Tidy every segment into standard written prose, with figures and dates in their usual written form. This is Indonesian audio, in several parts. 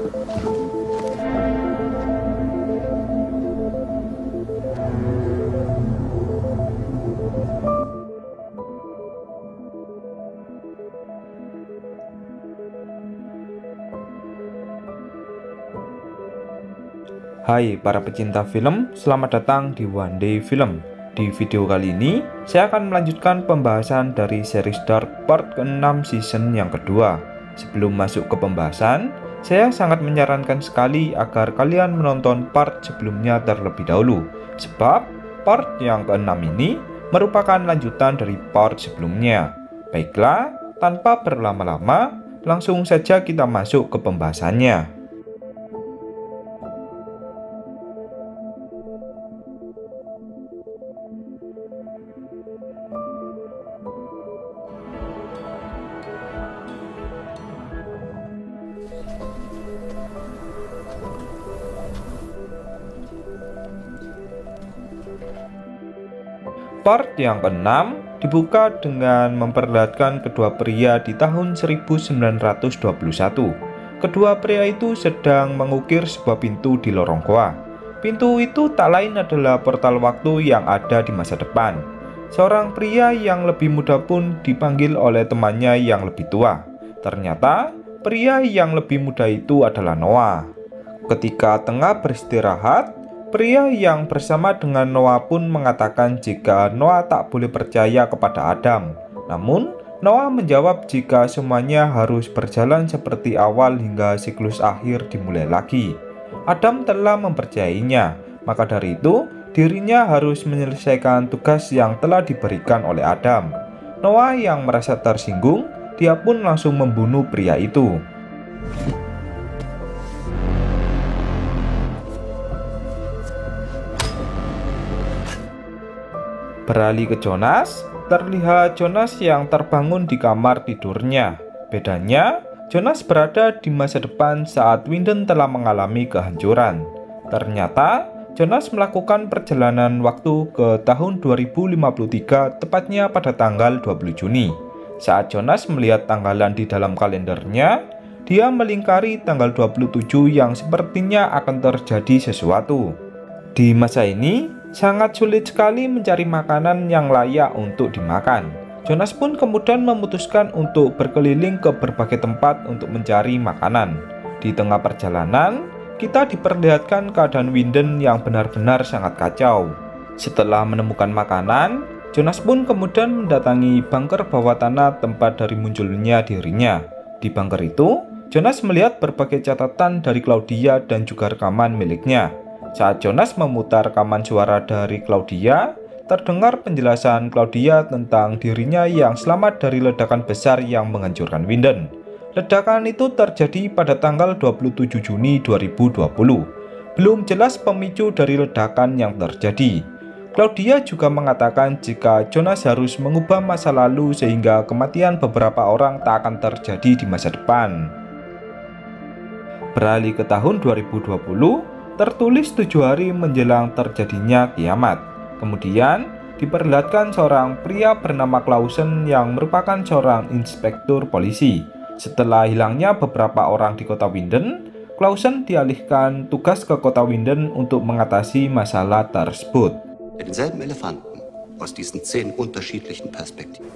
Hai para pecinta film, selamat datang di One Day Film. Di video kali ini, saya akan melanjutkan pembahasan dari series Dark part ke-6 season yang kedua. Sebelum masuk ke pembahasan, saya sangat menyarankan sekali agar kalian menonton part sebelumnya terlebih dahulu. Sebab, part yang ke-6 ini merupakan lanjutan dari part sebelumnya. Baiklah, tanpa berlama-lama, langsung saja kita masuk ke pembahasannya. Part yang ke-6 dibuka dengan memperlihatkan kedua pria di tahun 1921. Kedua pria itu sedang mengukir sebuah pintu di lorong goa. Pintu itu tak lain adalah portal waktu yang ada di masa depan. Seorang pria yang lebih muda pun dipanggil oleh temannya yang lebih tua. Ternyata pria yang lebih muda itu adalah Noah. Ketika tengah beristirahat, pria yang bersama dengan Noah pun mengatakan jika Noah tak boleh percaya kepada Adam. Namun, Noah menjawab jika semuanya harus berjalan seperti awal hingga siklus akhir dimulai lagi. Adam telah mempercayainya, maka dari itu dirinya harus menyelesaikan tugas yang telah diberikan oleh Adam. Noah yang merasa tersinggung, dia pun langsung membunuh pria itu. Beralih ke Jonas, terlihat Jonas yang terbangun di kamar tidurnya. Bedanya, Jonas berada di masa depan saat Winden telah mengalami kehancuran. Ternyata, Jonas melakukan perjalanan waktu ke tahun 2053, tepatnya pada tanggal 20 Juni. Saat Jonas melihat tanggalan di dalam kalendernya, dia melingkari tanggal 27 yang sepertinya akan terjadi sesuatu. Di masa ini, sangat sulit sekali mencari makanan yang layak untuk dimakan. Jonas pun kemudian memutuskan untuk berkeliling ke berbagai tempat untuk mencari makanan. Di tengah perjalanan, kita diperlihatkan keadaan Winden yang benar-benar sangat kacau. Setelah menemukan makanan, Jonas pun kemudian mendatangi bunker bawah tanah tempat dari munculnya dirinya. Di bunker itu, Jonas melihat berbagai catatan dari Claudia dan juga rekaman miliknya. Saat Jonas memutar rekaman suara dari Claudia, terdengar penjelasan Claudia tentang dirinya yang selamat dari ledakan besar yang menghancurkan Winden. Ledakan itu terjadi pada tanggal 27 Juni 2020. Belum jelas pemicu dari ledakan yang terjadi. Claudia juga mengatakan jika Jonas harus mengubah masa lalu sehingga kematian beberapa orang tak akan terjadi di masa depan. Beralih ke tahun 2020, tertulis 7 hari menjelang terjadinya kiamat. Kemudian diperlihatkan seorang pria bernama Clausen yang merupakan seorang inspektur polisi. Setelah hilangnya beberapa orang di kota Winden, Clausen dialihkan tugas ke kota Winden untuk mengatasi masalah tersebut. Denselben Elefanten aus diesen 10 unterschiedlichen Perspektiven.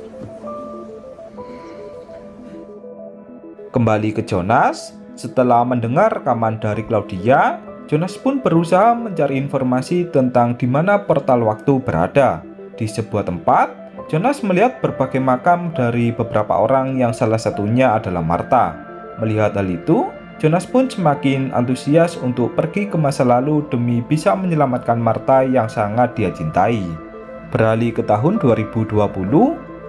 Kembali ke Jonas, setelah mendengar rekaman dari Claudia, Jonas pun berusaha mencari informasi tentang di mana portal waktu berada. Di sebuah tempat, Jonas melihat berbagai makam dari beberapa orang yang salah satunya adalah Martha. Melihat hal itu, Jonas pun semakin antusias untuk pergi ke masa lalu demi bisa menyelamatkan Martha yang sangat dia cintai. Beralih ke tahun 2020,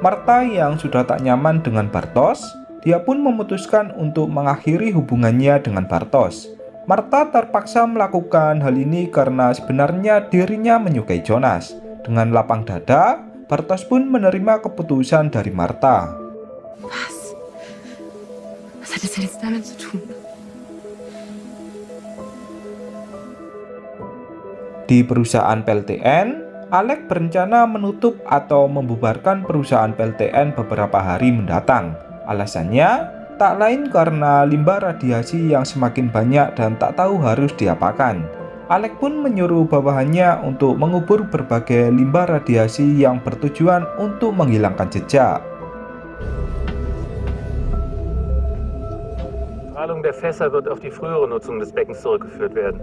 Martha yang sudah tak nyaman dengan Bartosz, dia pun memutuskan untuk mengakhiri hubungannya dengan Bartosz. Martha terpaksa melakukan hal ini karena sebenarnya dirinya menyukai Jonas. Dengan lapang dada, Bartosz pun menerima keputusan dari Martha. Was hat das denn jetzt damit zu tun? Di perusahaan PLTN, Alex berencana menutup atau membubarkan perusahaan PLTN beberapa hari mendatang. Alasannya, Tak lain karena limbah radiasi yang semakin banyak dan tak tahu harus diapakan. Alec pun menyuruh bawahannya untuk mengubur berbagai limbah radiasi yang bertujuan untuk menghilangkan jejak. Strahlung der Fässer wird auf die frühere Nutzung des Beckens zurückgeführt werden.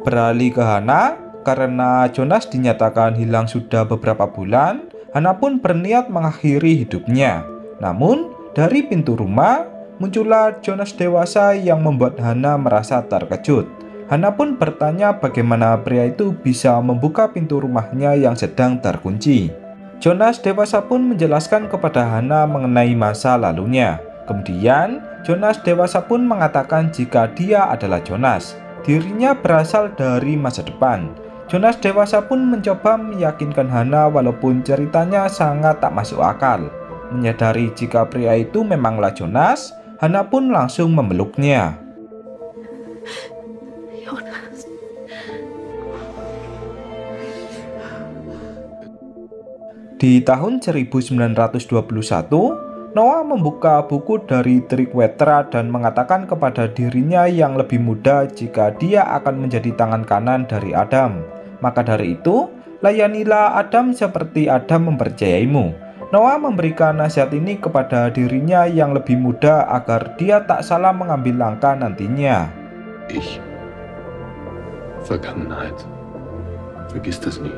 Beralih ke Hannah, karena Jonas dinyatakan hilang sudah beberapa bulan, Hannah pun berniat mengakhiri hidupnya. Namun, dari pintu rumah, muncullah Jonas dewasa yang membuat Hannah merasa terkejut. Hannah pun bertanya bagaimana pria itu bisa membuka pintu rumahnya yang sedang terkunci. Jonas dewasa pun menjelaskan kepada Hannah mengenai masa lalunya. Kemudian, Jonas dewasa pun mengatakan jika dia adalah Jonas. Dirinya berasal dari masa depan. Jonas dewasa pun mencoba meyakinkan Hannah walaupun ceritanya sangat tak masuk akal. Menyadari jika pria itu memanglah Jonas, Hannah pun langsung memeluknya. Jonas. Di tahun 1921, Noah membuka buku dari Triquetra dan mengatakan kepada dirinya yang lebih muda jika dia akan menjadi tangan kanan dari Adam. Maka dari itu, layanilah Adam seperti Adam mempercayaimu. Noah memberikan nasihat ini kepada dirinya yang lebih muda agar dia tak salah mengambil langkah nantinya. Ich. Vergangenheit. Vergiss das nie.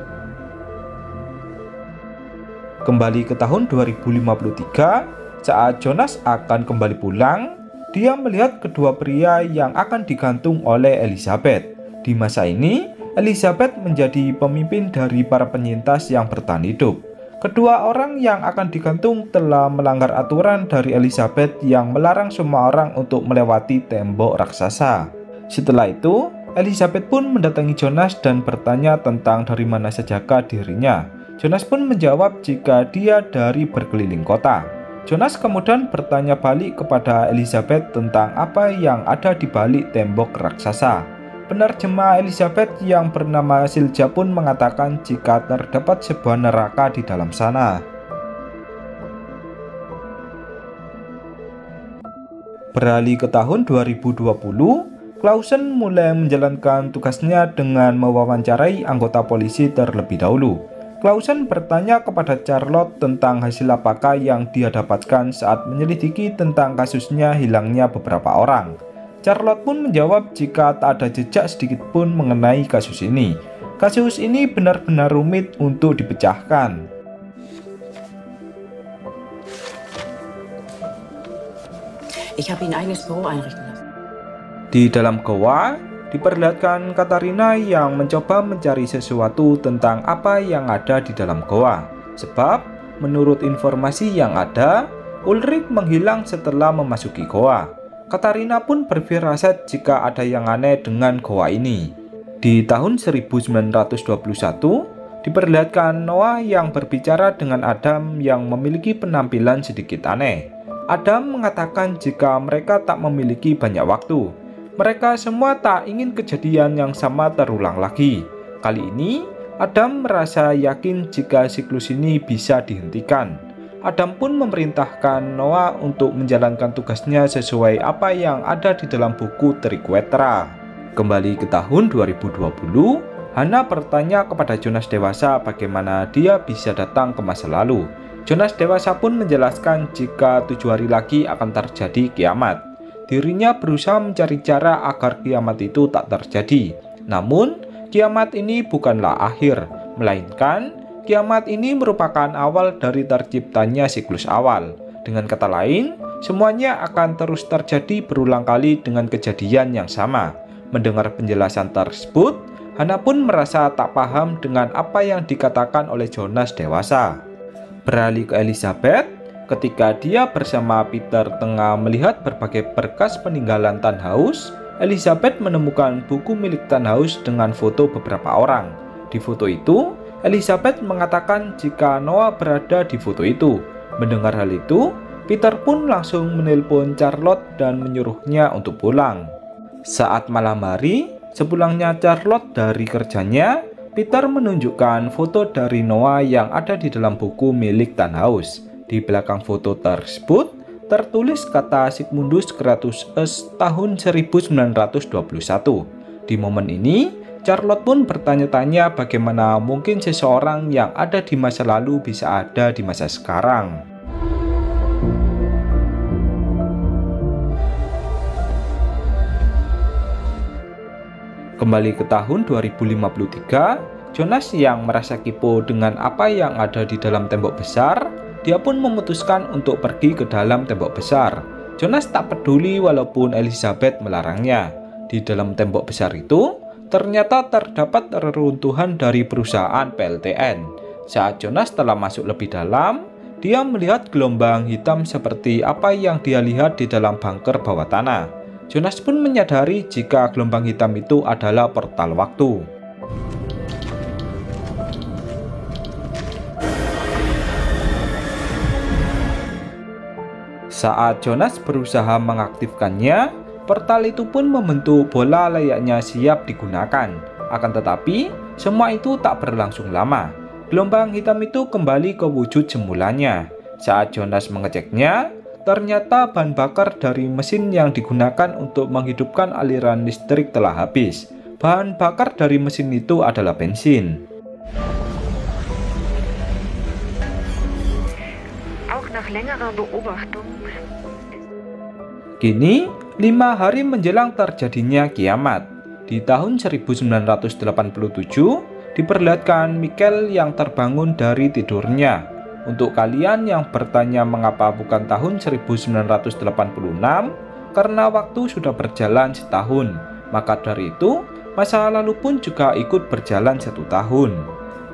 Kembali ke tahun 2053, saat Jonas akan kembali pulang, dia melihat kedua pria yang akan digantung oleh Elizabeth. Di masa ini, Elizabeth menjadi pemimpin dari para penyintas yang bertahan hidup. Kedua orang yang akan digantung telah melanggar aturan dari Elizabeth yang melarang semua orang untuk melewati tembok raksasa. Setelah itu, Elizabeth pun mendatangi Jonas dan bertanya tentang dari mana sajakah dirinya. Jonas pun menjawab jika dia dari berkeliling kota. Jonas kemudian bertanya balik kepada Elizabeth tentang apa yang ada di balik tembok raksasa. Penerjemah Elizabeth yang bernama Silja pun mengatakan jika terdapat sebuah neraka di dalam sana. Beralih ke tahun 2020, Clausen mulai menjalankan tugasnya dengan mewawancarai anggota polisi terlebih dahulu. Clausen bertanya kepada Charlotte tentang hasil apakah yang dia dapatkan saat menyelidiki tentang kasusnya hilangnya beberapa orang. Charlotte pun menjawab jika tak ada jejak sedikit pun mengenai kasus ini. Kasus ini benar-benar rumit untuk dipecahkan. Ich habe Ihnen ein eigenes Büro einrichten lassen. Di dalam goa, diperlihatkan Katarina yang mencoba mencari sesuatu tentang apa yang ada di dalam goa. Sebab, menurut informasi yang ada, Ulrich menghilang setelah memasuki goa. Katarina pun berfirasat jika ada yang aneh dengan goa ini. Di tahun 1921, diperlihatkan Noah yang berbicara dengan Adam yang memiliki penampilan sedikit aneh. Adam mengatakan jika mereka tak memiliki banyak waktu. Mereka semua tak ingin kejadian yang sama terulang lagi. Kali ini, Adam merasa yakin jika siklus ini bisa dihentikan. Adam pun memerintahkan Noah untuk menjalankan tugasnya sesuai apa yang ada di dalam buku Triquetra. Kembali ke tahun 2020, Hannah bertanya kepada Jonas dewasa bagaimana dia bisa datang ke masa lalu. Jonas dewasa pun menjelaskan jika 7 hari lagi akan terjadi kiamat. Dirinya berusaha mencari cara agar kiamat itu tak terjadi. Namun, kiamat ini bukanlah akhir, melainkan kiamat ini merupakan awal dari terciptanya siklus awal. Dengan kata lain, semuanya akan terus terjadi berulang kali dengan kejadian yang sama. Mendengar penjelasan tersebut, Hannah pun merasa tak paham dengan apa yang dikatakan oleh Jonas dewasa. Beralih ke Elizabeth, ketika dia bersama Peter tengah melihat berbagai berkas peninggalan Tannhaus, Elizabeth menemukan buku milik Tannhaus dengan foto beberapa orang. Di foto itu, Elizabeth mengatakan jika Noah berada di foto itu. Mendengar hal itu, Peter pun langsung menelpon Charlotte dan menyuruhnya untuk pulang. Saat malam hari, sepulangnya Charlotte dari kerjanya, Peter menunjukkan foto dari Noah yang ada di dalam buku milik Tannhaus. Di belakang foto tersebut, tertulis kata Sigmundus Creatus Est tahun 1921. Di momen ini, Charlotte pun bertanya-tanya bagaimana mungkin seseorang yang ada di masa lalu bisa ada di masa sekarang. Kembali ke tahun 2053, Jonas yang merasa kepo dengan apa yang ada di dalam tembok besar, dia pun memutuskan untuk pergi ke dalam tembok besar. Jonas tak peduli walaupun Elizabeth melarangnya. Di dalam tembok besar itu, ternyata terdapat reruntuhan dari perusahaan PLTN. Saat Jonas telah masuk lebih dalam, dia melihat gelombang hitam seperti apa yang dia lihat di dalam bunker bawah tanah. Jonas pun menyadari jika gelombang hitam itu adalah portal waktu. Saat Jonas berusaha mengaktifkannya, portal itu pun membentuk bola layaknya siap digunakan. Akan tetapi, semua itu tak berlangsung lama. Gelombang hitam itu kembali ke wujud semulanya. Saat Jonas mengeceknya, ternyata bahan bakar dari mesin yang digunakan untuk menghidupkan aliran listrik telah habis. Bahan bakar dari mesin itu adalah bensin. Auch nach längerer Beobachtung. Kini, 5 hari menjelang terjadinya kiamat. Di tahun 1987, diperlihatkan Michael yang terbangun dari tidurnya. Untuk kalian yang bertanya mengapa bukan tahun 1986, karena waktu sudah berjalan setahun. Maka dari itu, masa lalu pun juga ikut berjalan 1 tahun.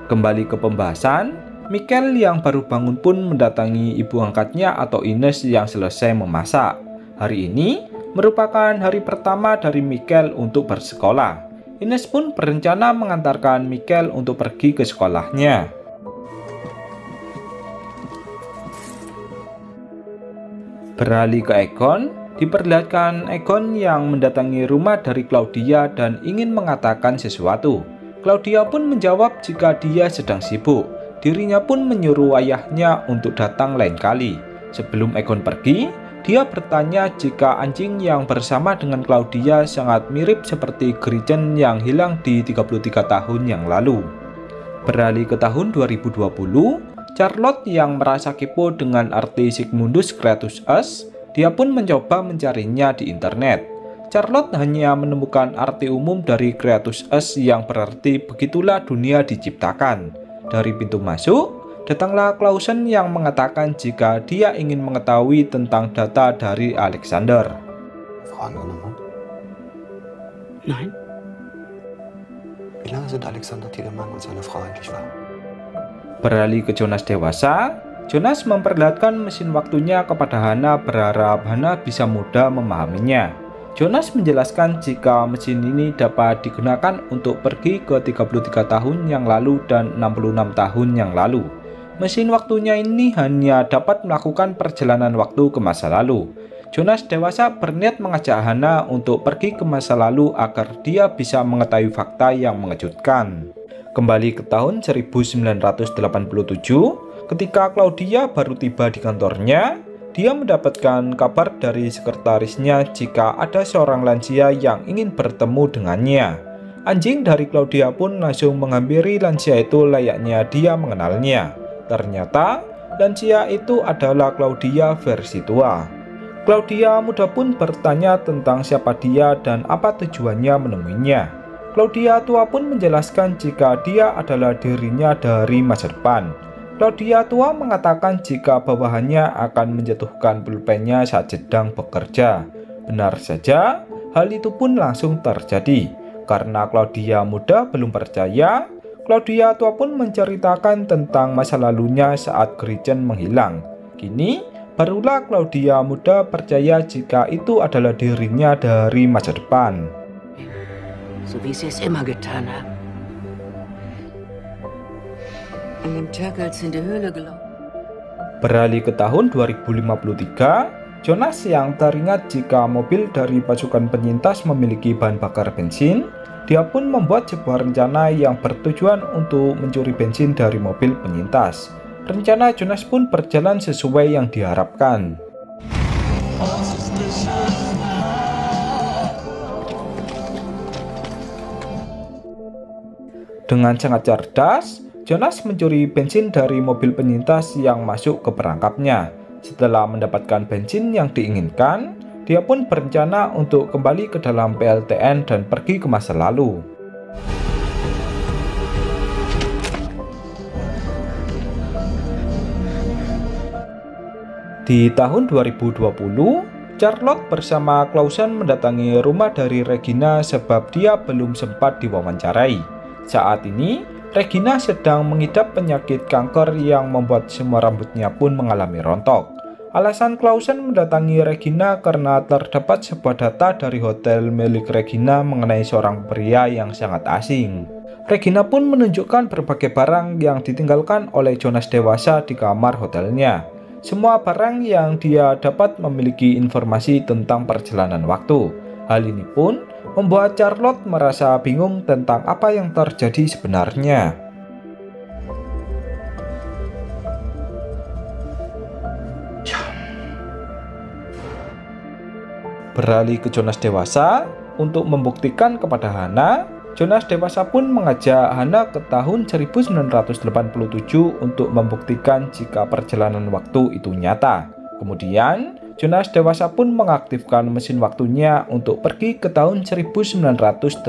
Kembali ke pembahasan, Michael yang baru bangun pun mendatangi ibu angkatnya atau Ines yang selesai memasak. Hari ini merupakan hari pertama dari Michael untuk bersekolah. Ines pun berencana mengantarkan Michael untuk pergi ke sekolahnya. Beralih ke Egon, diperlihatkan Egon yang mendatangi rumah dari Claudia dan ingin mengatakan sesuatu. Claudia pun menjawab jika dia sedang sibuk. Dirinya pun menyuruh ayahnya untuk datang lain kali. Sebelum Egon pergi, dia bertanya jika anjing yang bersama dengan Claudia sangat mirip seperti Gretchen yang hilang di 33 tahun yang lalu. Beralih ke tahun 2020, Charlotte yang merasa kepo dengan arti Sigmundus Creatus Est, dia pun mencoba mencarinya di internet. Charlotte hanya menemukan arti umum dari Creatus Est yang berarti begitulah dunia diciptakan. Dari pintu masuk, datanglah Clausen yang mengatakan jika dia ingin mengetahui tentang data dari Alexander. Fragen an den Mann? Nein. Wie lange sind Alexander Tiedemann und seine Frau eigentlich wahr? Beralih ke Jonas dewasa, Jonas memperlihatkan mesin waktunya kepada Hannah berharap Hannah bisa mudah memahaminya. Jonas menjelaskan jika mesin ini dapat digunakan untuk pergi ke 33 tahun yang lalu dan 66 tahun yang lalu. Mesin waktunya ini hanya dapat melakukan perjalanan waktu ke masa lalu. Jonas dewasa berniat mengajak Hannah untuk pergi ke masa lalu agar dia bisa mengetahui fakta yang mengejutkan. Kembali ke tahun 1987, ketika Claudia baru tiba di kantornya, dia mendapatkan kabar dari sekretarisnya jika ada seorang lansia yang ingin bertemu dengannya. Anjing dari Claudia pun langsung menghampiri lansia itu layaknya dia mengenalnya. Ternyata, lansia itu adalah Claudia versi tua. Claudia muda pun bertanya tentang siapa dia dan apa tujuannya menemuinya. Claudia tua pun menjelaskan jika dia adalah dirinya dari masa depan. Claudia tua mengatakan jika bawahannya akan menjatuhkan pulpennya saat sedang bekerja. Benar saja, hal itu pun langsung terjadi. Karena Claudia muda belum percaya, Claudia tua pun menceritakan tentang masa lalunya saat Gretchen menghilang. Kini, barulah Claudia muda percaya jika itu adalah dirinya dari masa depan. So wie sie es immer getan haben. An dem Tag, als sie in die Höhle gelaufen. Beralih ke tahun 2053, Jonas yang teringat jika mobil dari pasukan penyintas memiliki bahan bakar bensin, dia pun membuat sebuah rencana yang bertujuan untuk mencuri bensin dari mobil penyintas. Rencana Jonas pun berjalan sesuai yang diharapkan. Dengan sangat cerdas, Jonas mencuri bensin dari mobil penyintas yang masuk ke perangkapnya. Setelah mendapatkan bensin yang diinginkan, dia pun berencana untuk kembali ke dalam PLTN dan pergi ke masa lalu. Di tahun 2020, Charlotte bersama Clausen mendatangi rumah dari Regina sebab dia belum sempat diwawancarai. Saat ini, Regina sedang mengidap penyakit kanker yang membuat semua rambutnya pun mengalami rontok. Alasan Clausen mendatangi Regina karena terdapat sebuah data dari hotel milik Regina mengenai seorang pria yang sangat asing. Regina pun menunjukkan berbagai barang yang ditinggalkan oleh Jonas dewasa di kamar hotelnya. Semua barang yang dia dapat memiliki informasi tentang perjalanan waktu. Hal ini pun membuat Charlotte merasa bingung tentang apa yang terjadi sebenarnya. Beralih ke Jonas dewasa, untuk membuktikan kepada Hana, Jonas dewasa pun mengajak Hana ke tahun 1987 untuk membuktikan jika perjalanan waktu itu nyata. Kemudian, Jonas dewasa pun mengaktifkan mesin waktunya untuk pergi ke tahun 1987.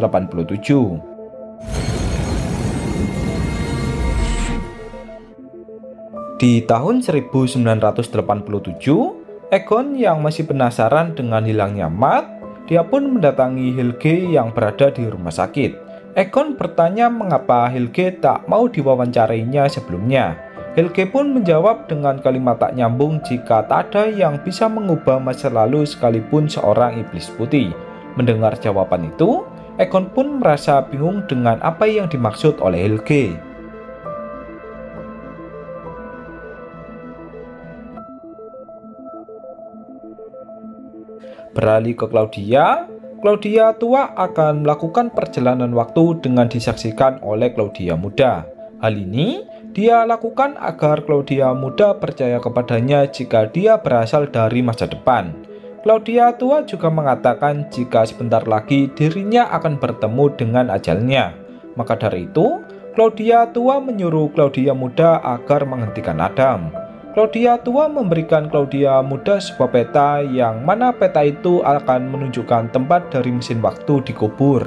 Di tahun 1987, Egon yang masih penasaran dengan hilangnya Matt, dia pun mendatangi Helge yang berada di rumah sakit. Egon bertanya mengapa Helge tak mau diwawancarainya sebelumnya. Helge pun menjawab dengan kalimat tak nyambung jika tak ada yang bisa mengubah masa lalu sekalipun seorang iblis putih. Mendengar jawaban itu, Egon pun merasa bingung dengan apa yang dimaksud oleh Helge. Beralih ke Claudia, Claudia tua akan melakukan perjalanan waktu dengan disaksikan oleh Claudia muda. Hal ini dia lakukan agar Claudia muda percaya kepadanya jika dia berasal dari masa depan. Claudia tua juga mengatakan jika sebentar lagi dirinya akan bertemu dengan ajalnya. Maka dari itu, Claudia tua menyuruh Claudia muda agar menghentikan Adam. Claudia tua memberikan Claudia muda sebuah peta yang mana peta itu akan menunjukkan tempat dari mesin waktu dikubur.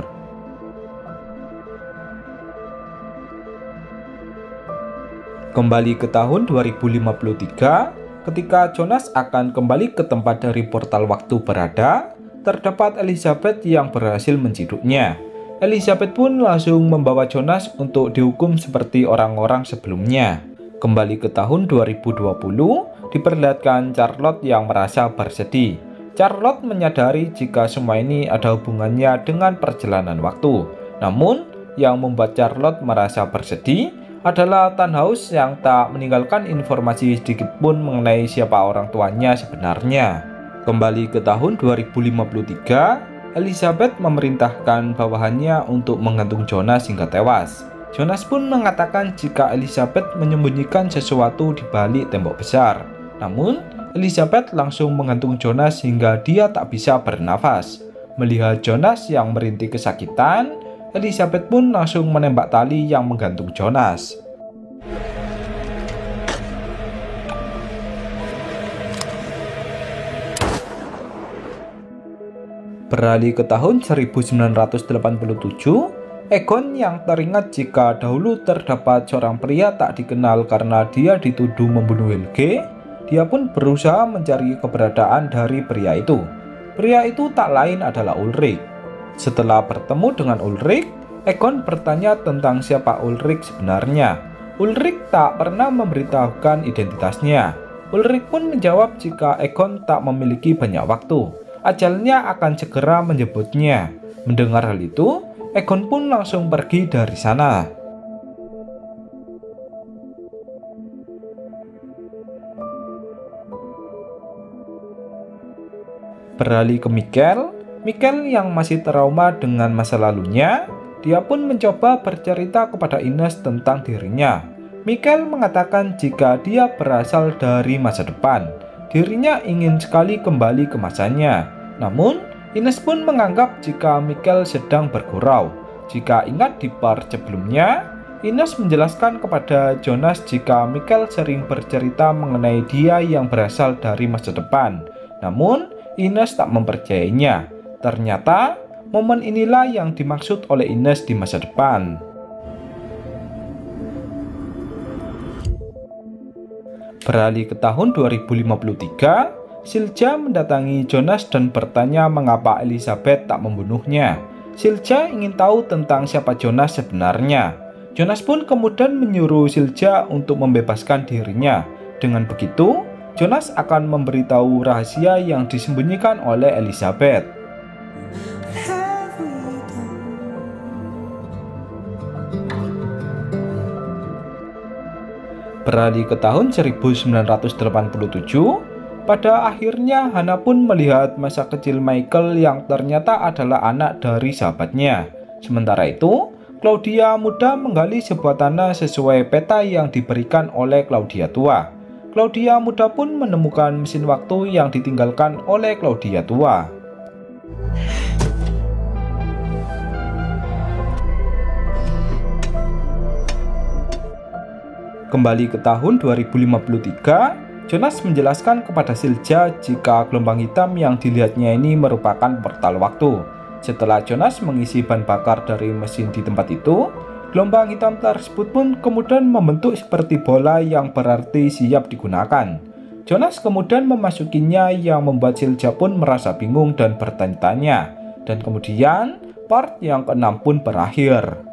Kembali ke tahun 2053, ketika Jonas akan kembali ke tempat dari portal waktu berada, terdapat Elizabeth yang berhasil menciduknya. Elizabeth pun langsung membawa Jonas untuk dihukum seperti orang-orang sebelumnya. Kembali ke tahun 2020, diperlihatkan Charlotte yang merasa bersedih. Charlotte menyadari jika semua ini ada hubungannya dengan perjalanan waktu. Namun, yang membuat Charlotte merasa bersedih adalah Tannhaus yang tak meninggalkan informasi sedikit pun mengenai siapa orang tuanya sebenarnya. Kembali ke tahun 2053, Elizabeth memerintahkan bawahannya untuk menggantung Jonas hingga tewas. Jonas pun mengatakan jika Elizabeth menyembunyikan sesuatu di balik tembok besar. Namun, Elizabeth langsung menggantung Jonas hingga dia tak bisa bernafas. Melihat Jonas yang merintih kesakitan, Elizabeth pun langsung menembak tali yang menggantung Jonas. Beralih ke tahun 1987, Egon yang teringat jika dahulu terdapat seorang pria tak dikenal karena dia dituduh membunuh Helge, dia pun berusaha mencari keberadaan dari pria itu. Pria itu tak lain adalah Ulrich. Setelah bertemu dengan Ulrich, Egon bertanya tentang siapa Ulrich sebenarnya. Ulrich tak pernah memberitahukan identitasnya. Ulrich pun menjawab jika Egon tak memiliki banyak waktu, ajalnya akan segera menjemputnya. Mendengar hal itu, Egon pun langsung pergi dari sana. Beralih ke Michael yang masih trauma dengan masa lalunya, dia pun mencoba bercerita kepada Ines tentang dirinya. Michael mengatakan jika dia berasal dari masa depan. dirinya ingin sekali kembali ke masanya. Namun, Ines pun menganggap jika Michael sedang bergurau. Jika ingat di part sebelumnya, Ines menjelaskan kepada Jonas jika Michael sering bercerita mengenai dia yang berasal dari masa depan. Namun, Ines tak mempercayainya. Ternyata, momen inilah yang dimaksud oleh Ines di masa depan. Beralih ke tahun 2053, Silja mendatangi Jonas dan bertanya mengapa Elizabeth tak membunuhnya. Silja ingin tahu tentang siapa Jonas sebenarnya. Jonas pun kemudian menyuruh Silja untuk membebaskan dirinya. Dengan begitu, Jonas akan memberitahu rahasia yang disembunyikan oleh Elizabeth. Beralih ke tahun 1987, pada akhirnya Hannah pun melihat masa kecil Michael yang ternyata adalah anak dari sahabatnya. Sementara itu, Claudia muda menggali sebuah tanah sesuai peta yang diberikan oleh Claudia tua. Claudia muda pun menemukan mesin waktu yang ditinggalkan oleh Claudia tua. Kembali ke tahun 2053, Jonas menjelaskan kepada Silja jika gelombang hitam yang dilihatnya ini merupakan portal waktu. Setelah Jonas mengisi bahan bakar dari mesin di tempat itu, gelombang hitam tersebut pun kemudian membentuk seperti bola yang berarti siap digunakan. Jonas kemudian memasukinya yang membuat Silja pun merasa bingung dan bertanya-tanya. Dan kemudian part yang ke-6 pun berakhir.